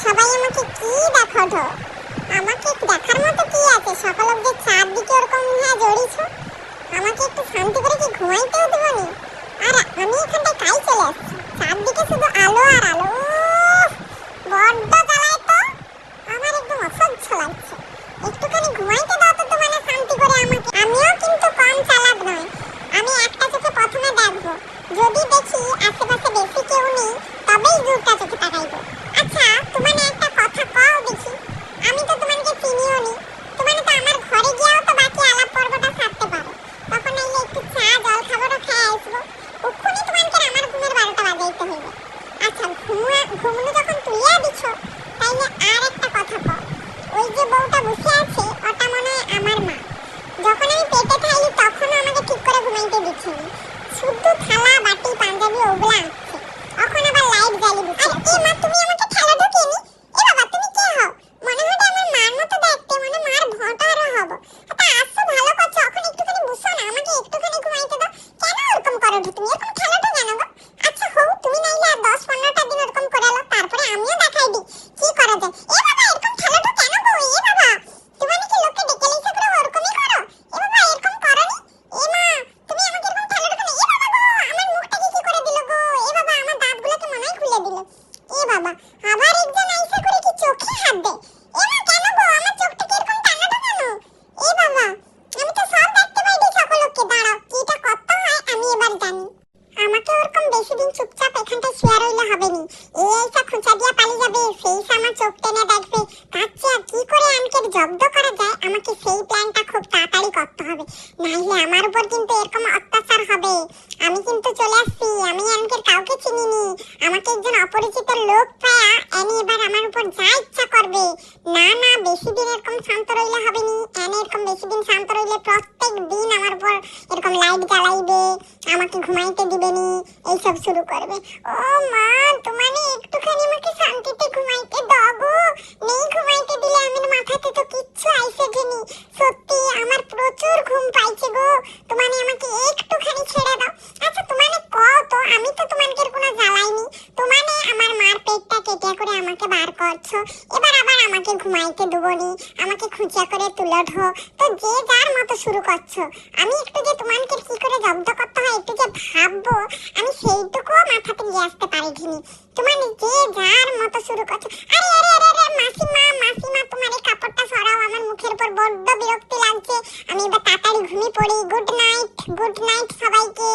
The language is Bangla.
সবাই আমাকে কি দেখাতো? আমাকে দেখার মতো কি আছে? সকাল অবধি চারদিকে ওরকম হয়ে জড়িয়েছো, আমাকে একটু শান্তি করে কি ঘুমাইতেও দিবনি? আর আমি এখানটায় কাই চলে আসছি, চারদিকে শুধু আলো আর আলো। বড্ড জ্বালায় তো, আমার একদম অসহ্য লাগছে। একটুখানি ঘুমাইতে দাও তো মানে শান্তি করে আমাকে। আমিও কিন্তু কম চালাক নয়, আমি একটা চোখে প্রথমে দেখবো, যদি দেখি আশেপাশে বেশি কেউ নেই তবেই দুটা চোখে তাকাইবো। আচ্ছা তোমাকে একটা কথা কও দেখি, আমি তো তোমাকে চিনিও নি, তোমাকে তো আমার ঘরে গিয়েও তো বাকি আলাপ পর্বটা সারতে পারো, তখন আইলে একটু চা জল খাবারও খেয়ে আসবো, ওক্ষুনি তোমাকে আমার ঘুমের 12টা বাজাইতে হইবে। আচ্ছা ঘুমনো যখন তুলিয়া দিছো তাইলে আর একটা কথা কও, ওই যে বউটা বসে আছে ওটা মনে হয় আমার মা। যখন আমি পেটে থাইলি তখনও আমাকে ঠিক করে ঘুমাইতে দিছিনি, শুধু থালা বাটি পাঞ্জাবি ওগুলা আছে, এখন আবার লাইট জ্বালিয়ে দিচ্ছে। এ মা তুমি আমাকে থালা ঢুকিয়ে নি? এ বাবা তুমি কে হও? মনে হয় আমার মার মতো দেখতে, মানে মার ভটারও হবো। তা আসছো ভালো করছো, এখন একটুখানি বসো না, আমাকে একটুখানি ঘুমাইতে দাও। কেন এরকম করো তুমি? এরকম খেলাটা কেন গো? আচ্ছা হও তুমি নাইলে আর 10-15টা দিন এরকম করে আলো, তারপরে আমিও দেখাই দিই কি করা যায়। এ বাবা এরকম খেলাটা কেন গো? এ বাবা তুমি কি লোককে ডেকে লিখে করে ওরকমই করো? এ বাবা এরকম করনি? এ মা তুমি আমাকে এরকম খেলাটা কেন? এ বাবা গো আমার মুখটাকে কি করে দিল গো? এ বাবা আমার দাঁতগুলোকে মনে হয় খুলে দিল। এ বাবা আবার একজন আইসা করে কি চোখে হাত দেয়? এ মা কেন গো আমার চোখটাকে এরকম টানাটা কেন? এ বাবা আমি তো সব দেখতে পাই দি সকলকে, দাঁড়াও কিটা করতে হয় আমি এবার জানি। আমাকে ওরকম বেশি দিন চুপচাপ এখানটা শুয়ে রইলে হবে নি, এই আইসা খোঁচা দিয়া পালিয়ে যাবে, সেই আমার চোখ টেনে দেখবে, তার চেয়ে কি করে আমাকে জব্দ করা যায় আমাকে সেই প্ল্যানটা খুব তাড়াতাড়ি করতে হবে, নাইলে আমার উপর কিন্তু এরকম অত্যাচার হবে। আমি কিন্তু চলে আসছি, আমি আমাকে কাউকে চিনিনি, আমাকে একজন অপরিচিত লোক পায়া এনি এবার আমার উপর যা ইচ্ছা করবে। না না বেশি দিন এরকম শান্ত রইলে হবে নি, এনে এরকম বেশি দিন শান্ত রইলে প্রত্যেক দিন আমার উপর এরকম লাইট জ্বালাইবে, আমাকে ঘুমাইতে দিবে নি, এইসব শুরু করবে। ও মা তোমার একটুখানি আমাকে শান্তিতে ঘুমাইতে দাও গো, নেই ঘুমাইতে দিলে আমার মাথাতে তো কিচ্ছু আইছে জানি, সত্যি আমার প্রচুর ঘুম পাইছে গো, তোমানে আমাকে একটুখানি ছেড়ে দাও। আচ্ছা তোমানে কও তো, আমি তো তোমাকে কোনো জ্বালাইনি, তোমানে আমার মার পেটটা কেটে করে আমাকে বার করছো, এবার আবার আমাকে ঘুমাইতে দেবনি, আমাকে খুঁচিয়া করে তুলে ঢো, তো যে যার মতো শুরু করছো। আমি একটু যে তোমাকে কি করে জব্দ করতে হয় একটু যে ভাববো, আমি সেইটুকুও মাথাতে নিয়ে আসতে পারিনি, তোমার যে যার মতো শুরু করছো। আরে আরে আরে আরে মাসিমা মাসিমা তোমার এই কাপড়টা সরাও, আমার মুখের উপর বড্ড বিরক্তি লাগছে, আমি এবার তাড়াতাড়ি ঘুমিয়ে পড়ি। গুড নাইট সবাইকে।